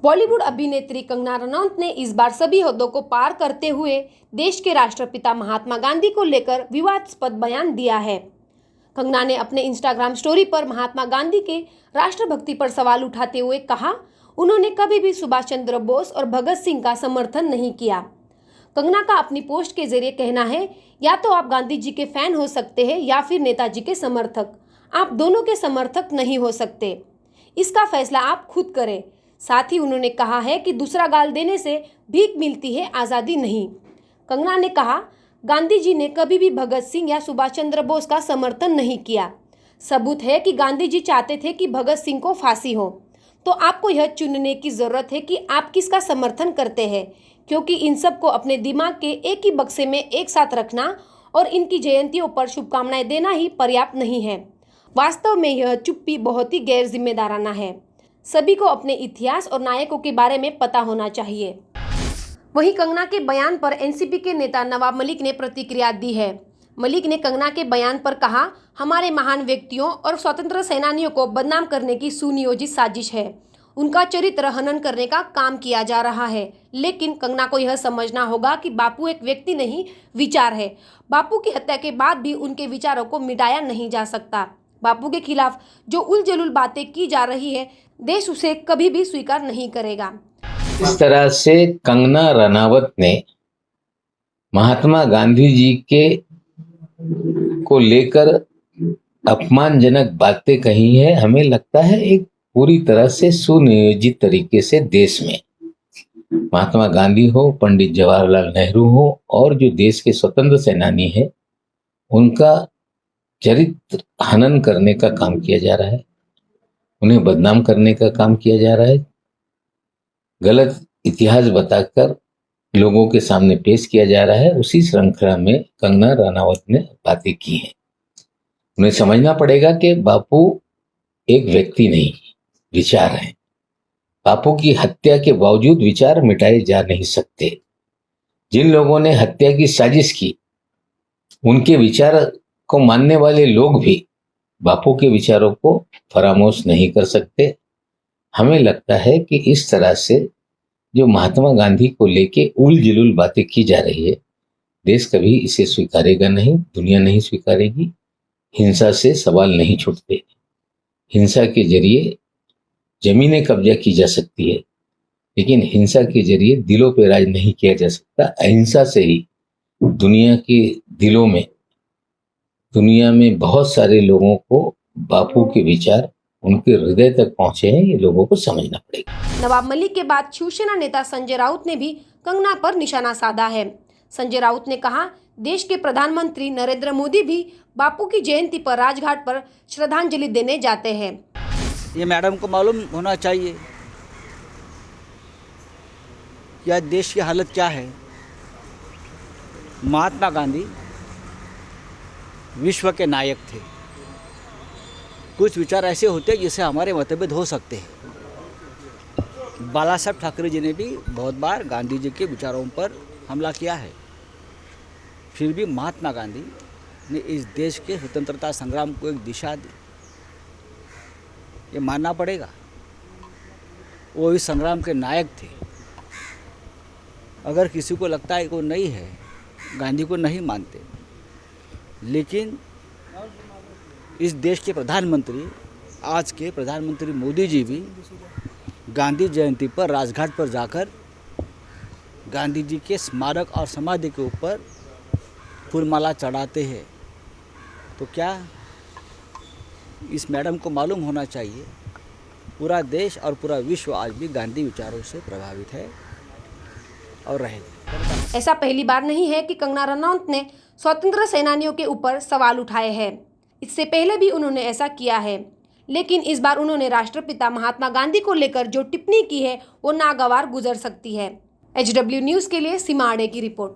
बॉलीवुड अभिनेत्री कंगना रनौत ने इस बार सभी हदों को पार करते हुए देश के राष्ट्रपिता महात्मा गांधी को लेकर विवादास्पद बयान दिया है। कंगना ने अपने इंस्टाग्राम स्टोरी पर महात्मा गांधी के राष्ट्रभक्ति पर सवाल उठाते हुए कहा, उन्होंने कभी भी सुभाष चंद्र बोस और भगत सिंह का समर्थन नहीं किया। कंगना का अपनी पोस्ट के जरिए कहना है, या तो आप गांधी जी के फैन हो सकते हैं या फिर नेताजी के समर्थक, आप दोनों के समर्थक नहीं हो सकते। इसका फैसला आप खुद करें। साथ ही उन्होंने कहा है कि दूसरा गाल देने से भीख मिलती है, आज़ादी नहीं। कंगना ने कहा, गांधी जी ने कभी भी भगत सिंह या सुभाष चंद्र बोस का समर्थन नहीं किया। सबूत है कि गांधी जी चाहते थे कि भगत सिंह को फांसी हो। तो आपको यह चुनने की ज़रूरत है कि आप किसका समर्थन करते हैं, क्योंकि इन सबको अपने दिमाग के एक ही बक्से में एक साथ रखना और इनकी जयंतियों पर शुभकामनाएं देना ही पर्याप्त नहीं है। वास्तव में यह चुप्पी बहुत ही गैर जिम्मेदाराना है। सभी को अपने इतिहास और नायकों के बारे में पता होना चाहिए। वहीं कंगना के बयान पर एनसीपी के नेता नवाब मलिक ने प्रतिक्रिया दी है। मलिक ने कंगना के बयान पर कहा, हमारे महान व्यक्तियों और स्वतंत्र सेनानियों को बदनाम करने की सुनियोजित साजिश है। उनका चरित्र हनन करने का काम किया जा रहा है। लेकिन कंगना को यह समझना होगा कि बापू एक व्यक्ति नहीं, विचार है। बापू की हत्या के बाद भी उनके विचारों को मिटाया नहीं जा सकता। बापू के खिलाफ जो उलझुल बातें की जा रही है, देश उसे कभी भी स्वीकार नहीं करेगा। इस तरह से कंगना रनावत ने महात्मा गांधी जी के को लेकर अपमानजनक बातें कही है। हमें लगता है एक पूरी तरह से सुनियोजित तरीके से देश में महात्मा गांधी हो, पंडित जवाहरलाल नेहरू हो और जो देश के स्वतंत्र सेनानी है, उनका चरित्र हनन करने का काम किया जा रहा है, उन्हें बदनाम करने का काम किया जा रहा है, गलत इतिहास बताकर लोगों के सामने पेश किया जा रहा है। उसी श्रृंखला में कंगना रनावत ने बातें की हैं। उन्हें समझना पड़ेगा कि बापू एक व्यक्ति नहीं, विचार है। बापू की हत्या के बावजूद विचार मिटाए जा नहीं सकते। जिन लोगों ने हत्या की साजिश की, उनके विचार को मानने वाले लोग भी बापू के विचारों को फरामोश नहीं कर सकते। हमें लगता है कि इस तरह से जो महात्मा गांधी को लेके उल-जुलूल बातें की जा रही है, देश कभी इसे स्वीकारेगा नहीं, दुनिया नहीं स्वीकारेगी। हिंसा से सवाल नहीं छूटते। हिंसा के जरिए जमीनें कब्जा की जा सकती है, लेकिन हिंसा के जरिए दिलों पे राज नहीं किया जा सकता। अहिंसा से ही दुनिया के दिलों में, दुनिया में बहुत सारे लोगों को बापू के विचार उनके हृदय तक पहुंचे हैं। ये लोगों को समझना पड़ेगा। नवाब मलिक के बाद शिवसेना नेता संजय राउत ने भी कंगना पर निशाना साधा है। संजय राउत ने कहा, देश के प्रधानमंत्री नरेंद्र मोदी भी बापू की जयंती पर राजघाट पर श्रद्धांजलि देने जाते हैं। ये मैडम को मालूम होना चाहिए कि आज देश की हालत क्या है। महात्मा गांधी विश्व के नायक थे। कुछ विचार ऐसे होते हैं जिससे हमारे मतभेद हो सकते हैं। बाला साहब ठाकरे जी ने भी बहुत बार गांधी जी के विचारों पर हमला किया है। फिर भी महात्मा गांधी ने इस देश के स्वतंत्रता संग्राम को एक दिशा दी, ये मानना पड़ेगा। वो इस संग्राम के नायक थे। अगर किसी को लगता है कि वो नहीं है, गांधी को नहीं मानते, लेकिन इस देश के प्रधानमंत्री, आज के प्रधानमंत्री मोदी जी भी गांधी जयंती पर राजघाट पर जाकर गांधी जी के स्मारक और समाधि के ऊपर फूलमाला चढ़ाते हैं। तो क्या इस मैडम को मालूम होना चाहिए, पूरा देश और पूरा विश्व आज भी गांधी विचारों से प्रभावित है और रहेगा। ऐसा पहली बार नहीं है कि कंगना रनौत ने स्वतंत्र सेनानियों के ऊपर सवाल उठाए हैं। इससे पहले भी उन्होंने ऐसा किया है, लेकिन इस बार उन्होंने राष्ट्रपिता महात्मा गांधी को लेकर जो टिप्पणी की है, वो नागवार गुजर सकती है। HW न्यूज़ के लिए सीमा आडे की रिपोर्ट।